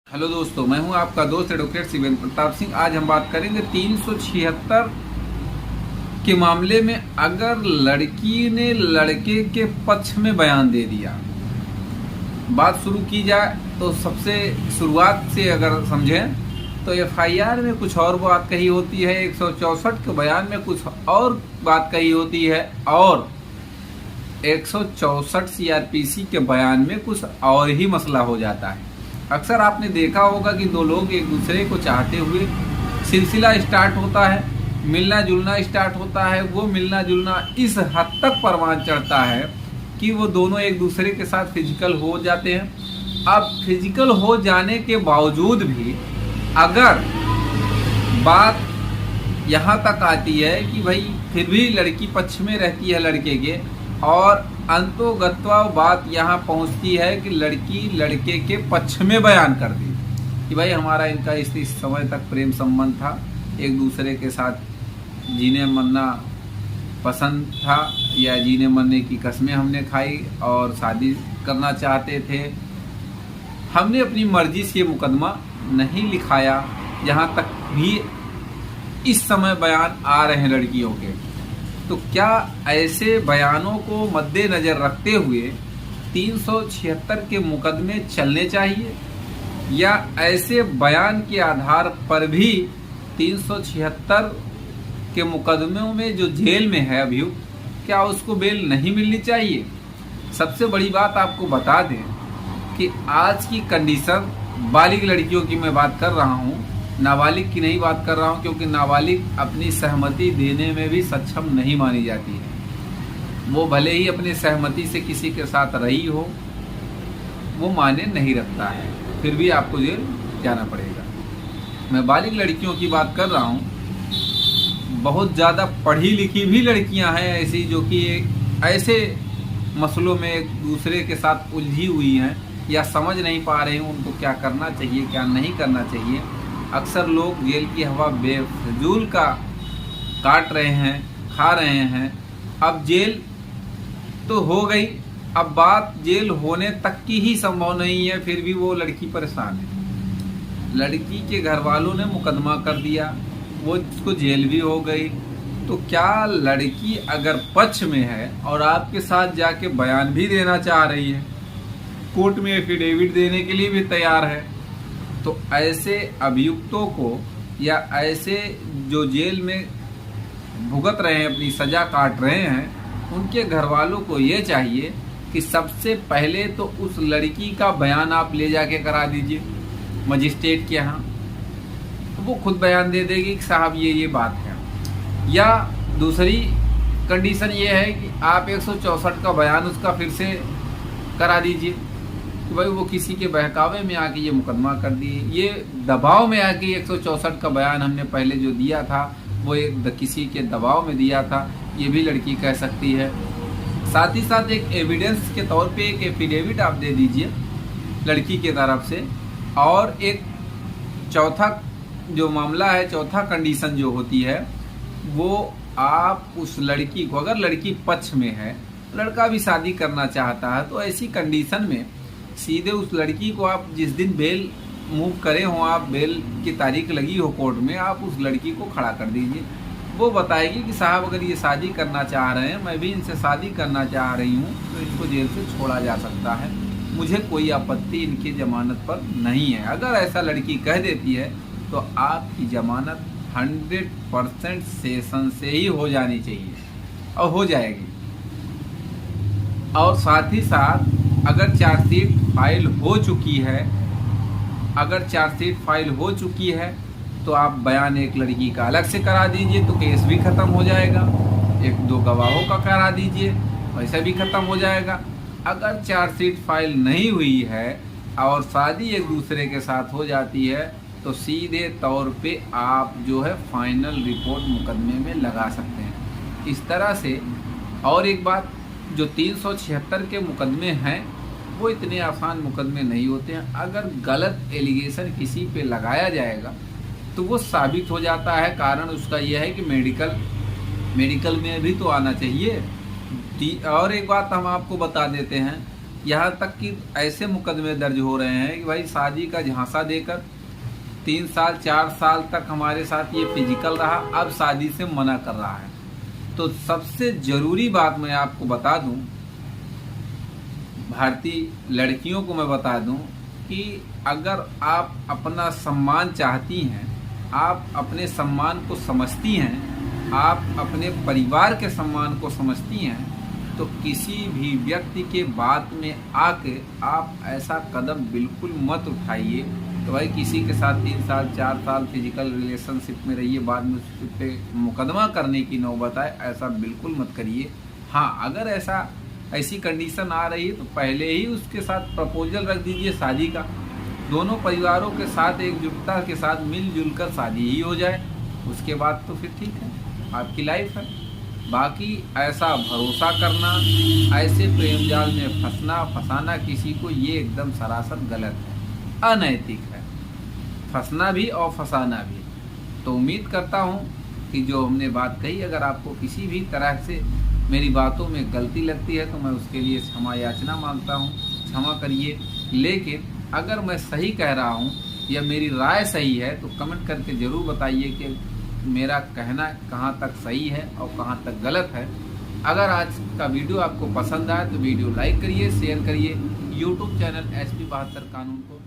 Hello दोस्तों, मैं हूं आपका दोस्त एडवोकेट शिवेंद्र प्रताप सिंह। आज हम बात करेंगे 376 के मामले में। अगर लड़की ने लड़के के पक्ष में बयान दे दिया, बात शुरू की जाए तो सबसे शुरुआत से अगर समझें तो एफआईआर में कुछ और बात कही होती है, 164 के बयान में कुछ और बात कही होती है, और 164 सीआरपीसी के बयान में कुछ और ही मसला हो जाता है। अक्सर आपने देखा होगा कि दो लोग एक दूसरे को चाहते हुए सिलसिला स्टार्ट होता है, मिलना जुलना स्टार्ट होता है। वो मिलना जुलना इस हद तक परवान चढ़ता है कि वो दोनों एक दूसरे के साथ फिजिकल हो जाते हैं। अब फिजिकल हो जाने के बावजूद भी अगर बात यहाँ तक आती है कि भाई फिर भी लड़की पक्ष में रहती है लड़के के, और अंतोगत्वा बात यहाँ पहुँचती है कि लड़की लड़के के पक्ष में बयान कर दी कि भाई हमारा इनका इस समय तक प्रेम संबंध था, एक दूसरे के साथ जीने मरना पसंद था, या जीने मरने की कस्में हमने खाई और शादी करना चाहते थे। हमने अपनी मर्जी से मुकदमा नहीं लिखाया। यहाँ तक भी इस समय बयान आ रहे हैं लड़कियों के। तो क्या ऐसे बयानों को मद्देनजर रखते हुए 376 के मुकदमे चलने चाहिए, या ऐसे बयान के आधार पर भी 376 के मुकदमों में जो जेल में है अभियुक्त, क्या उसको बेल नहीं मिलनी चाहिए? सबसे बड़ी बात आपको बता दें कि आज की कंडीशन, बालिग लड़कियों की मैं बात कर रहा हूँ, नाबालिग की नहीं बात कर रहा हूँ, क्योंकि नाबालिग अपनी सहमति देने में भी सक्षम नहीं मानी जाती है। वो भले ही अपनी सहमति से किसी के साथ रही हो, वो माने नहीं रखता है, फिर भी आपको जेल जाना पड़ेगा। मैं बालिग लड़कियों की बात कर रहा हूँ। बहुत ज़्यादा पढ़ी लिखी भी लड़कियाँ हैं ऐसी, जो कि ऐसे मसलों में एक दूसरे के साथ उलझी हुई हैं या समझ नहीं पा रही हूँ उनको क्या करना चाहिए क्या नहीं करना चाहिए। अक्सर लोग जेल की हवा बेफजूल का काट रहे हैं, खा रहे हैं। अब जेल तो हो गई, अब बात जेल होने तक की ही संभव नहीं है, फिर भी वो लड़की परेशान है। लड़की के घर वालों ने मुकदमा कर दिया, वो उसको जेल भी हो गई। तो क्या लड़की अगर पक्ष में है और आपके साथ जाके बयान भी देना चाह रही है, कोर्ट में एफिडेविट देने के लिए भी तैयार है, तो ऐसे अभियुक्तों को या ऐसे जो जेल में भुगत रहे हैं, अपनी सजा काट रहे हैं, उनके घर वालों को ये चाहिए कि सबसे पहले तो उस लड़की का बयान आप ले जाके करा दीजिए मजिस्ट्रेट के यहाँ। वो खुद बयान दे देगी कि साहब ये बात है। या दूसरी कंडीशन ये है कि आप 164 का बयान उसका फिर से करा दीजिए कि भाई वो किसी के बहकावे में आके ये मुकदमा कर दिए, ये दबाव में आके 164 का बयान हमने पहले जो दिया था वो किसी के दबाव में दिया था, ये भी लड़की कह सकती है। साथ ही साथ एक एविडेंस के तौर पे एक एफिडेविट आप दे दीजिए लड़की के तरफ से। और एक चौथा जो मामला है, चौथा कंडीशन जो होती है, वो आप उस लड़की को, अगर लड़की पक्ष में है, लड़का भी शादी करना चाहता है, तो ऐसी कंडीशन में सीधे उस लड़की को आप जिस दिन बेल मूव करे हो, आप बेल की तारीख लगी हो कोर्ट में, आप उस लड़की को खड़ा कर दीजिए। वो बताएगी कि साहब अगर ये शादी करना चाह रहे हैं, मैं भी इनसे शादी करना चाह रही हूँ, तो इनको जेल से छोड़ा जा सकता है, मुझे कोई आपत्ति इनकी जमानत पर नहीं है। अगर ऐसा लड़की कह देती है तो आपकी जमानत 100% सेशन से ही हो जानी चाहिए, और हो जाएगी। और साथ ही साथ अगर चार्जशीट फाइल हो चुकी है, अगर चार्जशीट फाइल हो चुकी है तो आप बयान एक लड़की का अलग से करा दीजिए, तो केस भी ख़त्म हो जाएगा। एक दो गवाहों का करा दीजिए, वैसा भी ख़त्म हो जाएगा। अगर चार्जशीट फाइल नहीं हुई है और शादी एक दूसरे के साथ हो जाती है, तो सीधे तौर पे आप जो है फाइनल रिपोर्ट मुकदमे में लगा सकते हैं। इस तरह से। और एक बात, जो 376 के मुकदमे हैं वो इतने आसान मुकदमे नहीं होते हैं। अगर गलत एलिगेशन किसी पे लगाया जाएगा तो वो साबित हो जाता है। कारण उसका यह है कि मेडिकल में भी तो आना चाहिए। और एक बात हम आपको बता देते हैं, यहाँ तक कि ऐसे मुकदमे दर्ज हो रहे हैं कि भाई शादी का झांसा देकर 3 साल 4 साल तक हमारे साथ ये फिजिकल रहा, अब शादी से मना कर रहा है। तो सबसे जरूरी बात मैं आपको बता दूं, भारतीय लड़कियों को मैं बता दूं कि अगर आप अपना सम्मान चाहती हैं, आप अपने सम्मान को समझती हैं, आप अपने परिवार के सम्मान को समझती हैं, तो किसी भी व्यक्ति के बात में आके आप ऐसा कदम बिल्कुल मत उठाइए। तो भाई किसी के साथ 3 साल 4 साल फिजिकल रिलेशनशिप में रहिए, बाद में उस पे मुकदमा करने की नौबत आए, ऐसा बिल्कुल मत करिए। हाँ, अगर ऐसी कंडीशन आ रही है तो पहले ही उसके साथ प्रपोजल रख दीजिए शादी का, दोनों परिवारों के साथ एकजुटता के साथ मिलजुल कर शादी ही हो जाए, उसके बाद तो फिर ठीक है, आपकी लाइफ है। बाकी ऐसा भरोसा करना, ऐसे प्रेम जाल में फंसाना किसी को, ये एकदम सरासर गलत है, अनैतिक है, फंसना भी और फंसाना भी। तो उम्मीद करता हूँ कि जो हमने बात कही, अगर आपको किसी भी तरह से मेरी बातों में गलती लगती है तो मैं उसके लिए क्षमा याचना मांगता हूँ, क्षमा करिए। लेकिन अगर मैं सही कह रहा हूँ या मेरी राय सही है तो कमेंट करके ज़रूर बताइए कि मेरा कहना कहाँ तक सही है और कहाँ तक गलत है। अगर आज का वीडियो आपको पसंद आए तो वीडियो लाइक करिए, शेयर करिए, यूट्यूब चैनल SP 72 कानून को